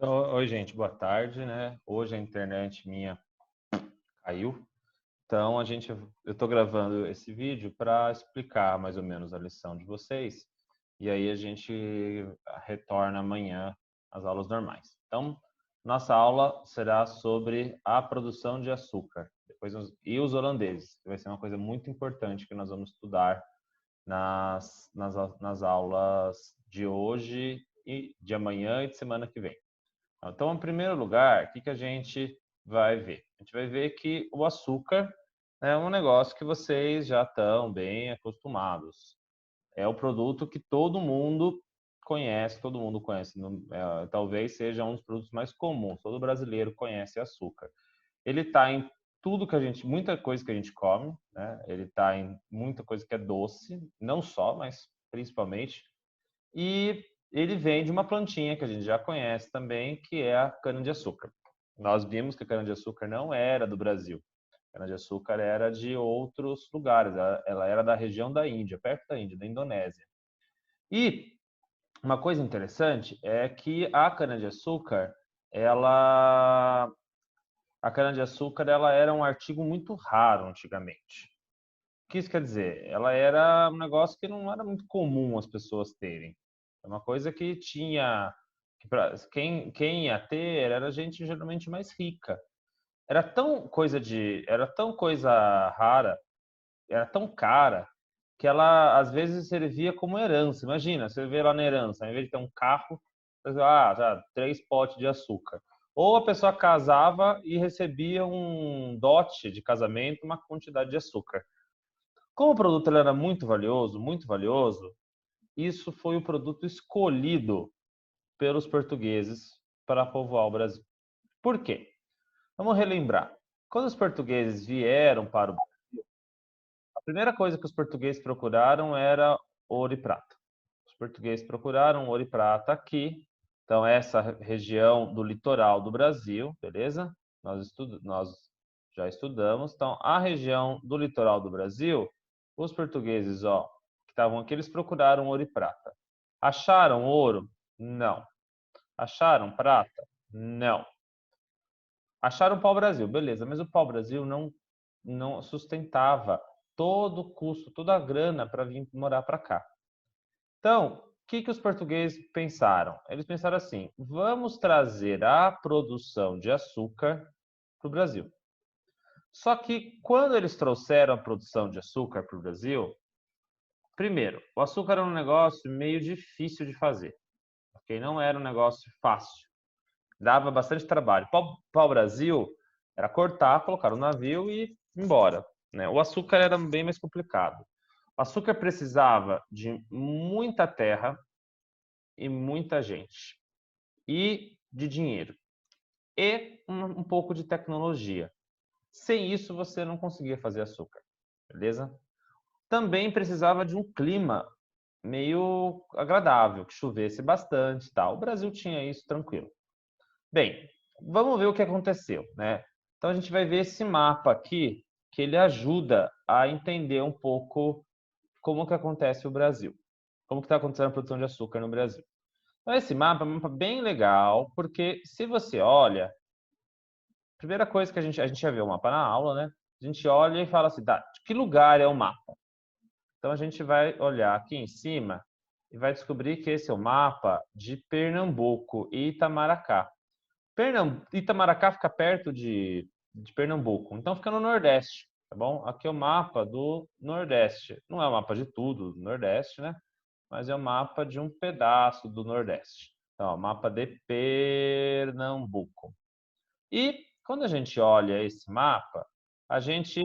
Então, oi, gente, boa tarde, né? Hoje a internet minha caiu, então eu estou gravando esse vídeo para explicar mais ou menos a lição de vocês, e aí a gente retorna amanhã às aulas normais. Então, nossa aula será sobre a produção de açúcar, e os holandeses, que vai ser uma coisa muito importante que nós vamos estudar nas aulas de hoje e de amanhã e de semana que vem. Então, em primeiro lugar, o que que a gente vai ver? A gente vai ver que o açúcar é um negócio que vocês já estão bem acostumados. É o produto que todo mundo conhece. Talvez seja um dos produtos mais comuns. Todo brasileiro conhece açúcar. Ele está em tudo que a gente, muita coisa que a gente come, né? Ele está em muita coisa que é doce, não só, mas principalmente. E ele vem de uma plantinha que a gente já conhece também, que é a cana-de-açúcar. Nós vimos que a cana-de-açúcar não era do Brasil. A cana-de-açúcar era de outros lugares. Ela era da região da Índia, perto da Índia, da Indonésia. E uma coisa interessante é que ela, a cana-de-açúcar, ela era um artigo muito raro antigamente. O que isso quer dizer? Ela era um negócio que não era muito comum as pessoas terem. É uma coisa que tinha. Quem ia ter era gente geralmente mais rica. Era tão coisa rara, era tão cara, que ela às vezes servia como herança. Imagina, você vê lá na herança, ao invés de ter um carro, já, 3 potes de açúcar. Ou a pessoa casava e recebia um dote de casamento, uma quantidade de açúcar. Como o produto ele era muito valioso, isso foi o produto escolhido pelos portugueses para povoar o Brasil. Por quê? Vamos relembrar. Quando os portugueses vieram para o Brasil, a primeira coisa que os portugueses procuraram era ouro e prata. Os portugueses procuraram ouro e prata aqui. Então, essa região do litoral do Brasil, beleza? Nós já estudamos. Então, a região do litoral do Brasil, os portugueses, ó, que estavam aqui, eles procuraram ouro e prata. Acharam ouro? Não. Acharam prata? Não. Acharam pau-brasil, beleza, mas o pau-brasil não sustentava todo o custo, toda a grana para vir morar para cá. Então, o que que os portugueses pensaram? Eles pensaram assim: vamos trazer a produção de açúcar para o Brasil. Só que quando eles trouxeram a produção de açúcar para o Brasil, primeiro, o açúcar era um negócio meio difícil de fazer, ok? Não era um negócio fácil, dava bastante trabalho. Pau-brasil era cortar, colocar no navio e ir embora, né? O açúcar era bem mais complicado. O açúcar precisava de muita terra e muita gente, e de dinheiro, e um pouco de tecnologia. Sem isso, você não conseguia fazer açúcar, beleza? Também precisava de um clima meio agradável, que chovesse bastante e tal. O Brasil tinha isso tranquilo. Bem, vamos ver o que aconteceu, né? Então a gente vai ver esse mapa aqui, que ele ajuda a entender um pouco como que acontece o Brasil, como que está acontecendo a produção de açúcar no Brasil. Então esse mapa é um mapa bem legal, porque se você olha, a primeira coisa que a gente já vê o mapa na aula, né? A gente olha e fala assim, tá, de que lugar é o mapa? Então a gente vai olhar aqui em cima e vai descobrir que esse é o mapa de Pernambuco e Itamaracá. Itamaracá fica perto de Pernambuco, então fica no Nordeste, tá bom? Aqui é o mapa do Nordeste. Não é o mapa de tudo do Nordeste, né? Mas é o mapa de um pedaço do Nordeste. Então, ó, mapa de Pernambuco. E quando a gente olha esse mapa, a gente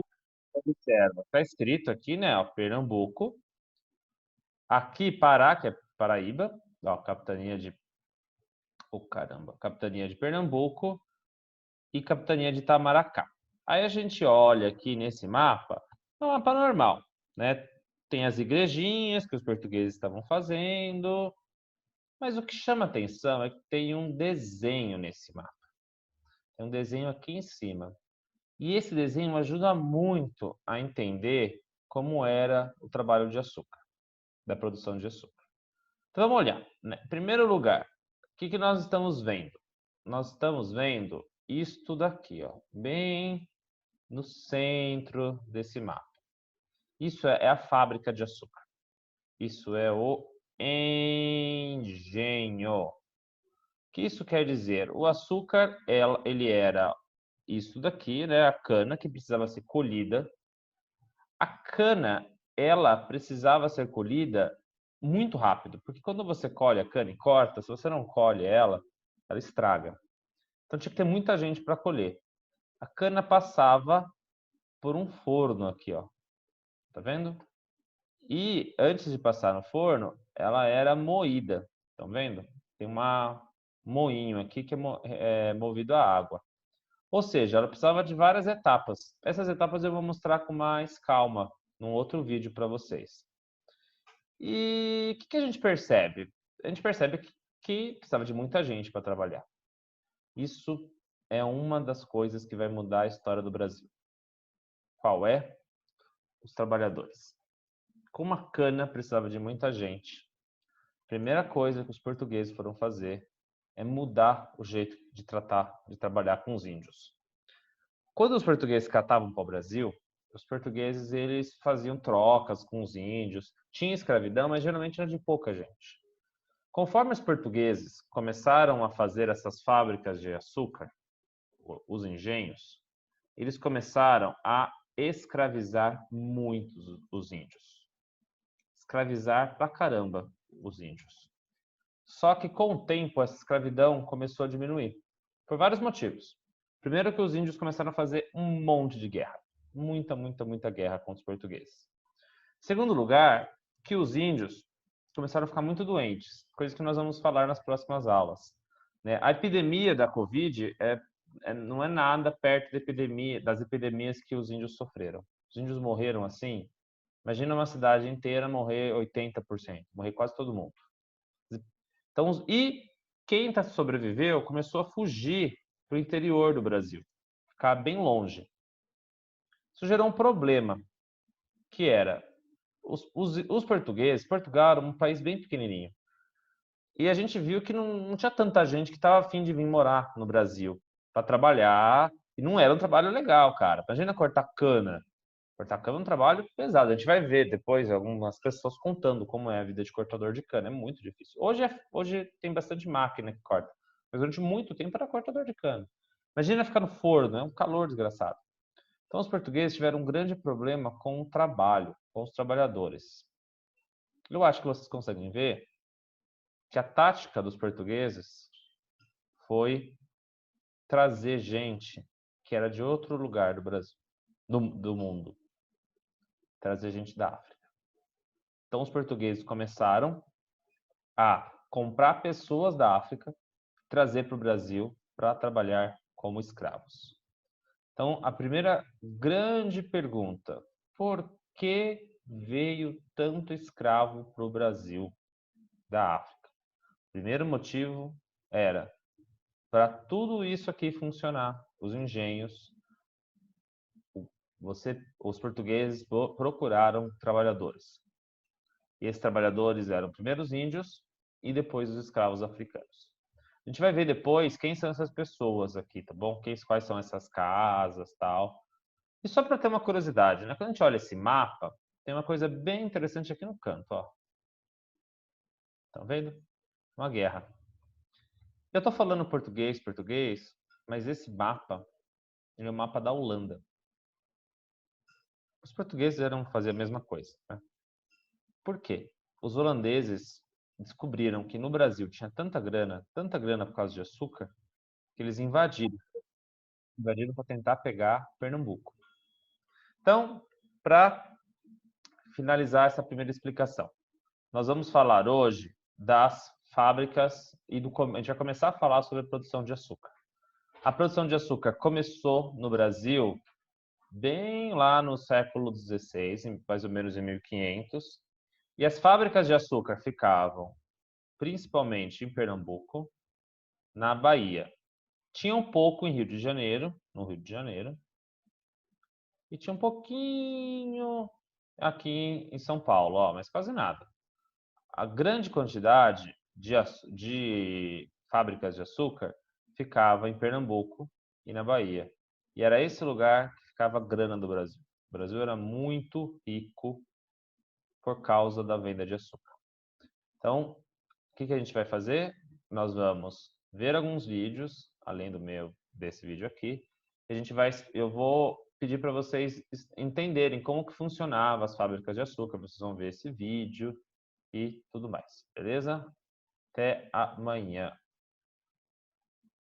observa, está escrito aqui, né, ó, Pernambuco. Aqui Pará, que é Paraíba, ó, capitania de Pernambuco e capitania de Itamaracá. Aí a gente olha aqui nesse mapa, é um mapa normal, né? Tem as igrejinhas que os portugueses estavam fazendo, mas o que chama atenção é que tem um desenho nesse mapa. Tem um desenho aqui em cima. E esse desenho ajuda muito a entender como era o trabalho de açúcar, da produção de açúcar. Então vamos olhar, né? Em primeiro lugar, o que que nós estamos vendo? nós estamos vendo isto daqui, ó, bem no centro desse mapa. Isso é a fábrica de açúcar. Isso é o engenho. O que isso quer dizer? O açúcar, ele era isso daqui, né? A cana que precisava ser colhida. A cana, ela precisava ser colhida muito rápido, porque quando você colhe a cana e corta, se você não colhe ela, ela estraga. Então tinha que ter muita gente para colher. A cana passava por um forno aqui, ó. Tá vendo? E antes de passar no forno, ela era moída. Estão vendo? Tem moinho aqui que é movido a água. Ou seja, ela precisava de várias etapas. Essas etapas eu vou mostrar com mais calma num outro vídeo para vocês. E o que a gente percebe? A gente percebe que precisava de muita gente para trabalhar. Isso é uma das coisas que vai mudar a história do Brasil. Qual é? Os trabalhadores. Como a cana precisava de muita gente, a primeira coisa que os portugueses foram fazer é mudar o jeito de tratar, de trabalhar com os índios. Quando os portugueses catavam para o Brasil, os portugueses eles faziam trocas com os índios, tinha escravidão, mas geralmente era de pouca gente. Conforme os portugueses começaram a fazer essas fábricas de açúcar, os engenhos, eles começaram a escravizar muitos os índios. Escravizar pra caramba os índios. Só que com o tempo essa escravidão começou a diminuir, por vários motivos. Primeiro que os índios começaram a fazer um monte de guerra. Muita guerra contra os portugueses. Segundo lugar, que os índios começaram a ficar muito doentes, coisa que nós vamos falar nas próximas aulas. Né? A epidemia da Covid não é nada perto das epidemias que os índios sofreram. Os índios morreram assim, imagina uma cidade inteira morrer 80%, morrer quase todo mundo. Então, e quem sobreviveu começou a fugir para o interior do Brasil, ficar bem longe. Isso gerou um problema, que era os portugueses. Portugal era um país bem pequenininho. E a gente viu que não tinha tanta gente que estava afim de vir morar no Brasil para trabalhar. E não era um trabalho legal, cara. Imagina cortar cana. Cortar cana é um trabalho pesado. A gente vai ver depois algumas pessoas contando como é a vida de cortador de cana. É muito difícil. Hoje tem bastante máquina que corta. Mas durante muito tempo era cortador de cana. Imagina ficar no forno, é um calor desgraçado. Então os portugueses tiveram um grande problema com o trabalho, com os trabalhadores. Eu acho que vocês conseguem ver que a tática dos portugueses foi trazer gente que era de outro lugar do Brasil, do mundo, trazer gente da África. Então os portugueses começaram a comprar pessoas da África, trazer para o Brasil para trabalhar como escravos. Então a primeira grande pergunta: por que veio tanto escravo para o Brasil da África? O primeiro motivo era para tudo isso aqui funcionar, os engenhos, os portugueses procuraram trabalhadores. E esses trabalhadores eram primeiro os índios e depois os escravos africanos. A gente vai ver depois quem são essas pessoas aqui, tá bom? Quais são essas casas, tal. E só para ter uma curiosidade, né? Quando a gente olha esse mapa, tem uma coisa bem interessante aqui no canto, ó. Estão vendo? Uma guerra. Eu estou falando português, mas esse mapa é o mapa da Holanda. Os portugueses eram fazer a mesma coisa, né? Por quê? Os holandeses descobriram que no Brasil tinha tanta grana por causa de açúcar, que eles invadiram para tentar pegar Pernambuco. Então, para finalizar essa primeira explicação, nós vamos falar hoje das fábricas a gente vai começar a falar sobre a produção de açúcar. A produção de açúcar começou no Brasil bem lá no século XVI, mais ou menos em 1500, e as fábricas de açúcar ficavam principalmente em Pernambuco, na Bahia. Tinha um pouco em Rio de Janeiro, no Rio de Janeiro, e tinha um pouquinho aqui em São Paulo, ó, mas quase nada. A grande quantidade de fábricas de açúcar ficava em Pernambuco e na Bahia. E era esse lugar que ficava a grana do Brasil. O Brasil era muito rico por causa da venda de açúcar. Então, o que a gente vai fazer? Nós vamos ver alguns vídeos, além desse vídeo aqui. Eu vou pedir para vocês entenderem como que funcionava as fábricas de açúcar. Vocês vão ver esse vídeo e tudo mais, beleza? Até amanhã.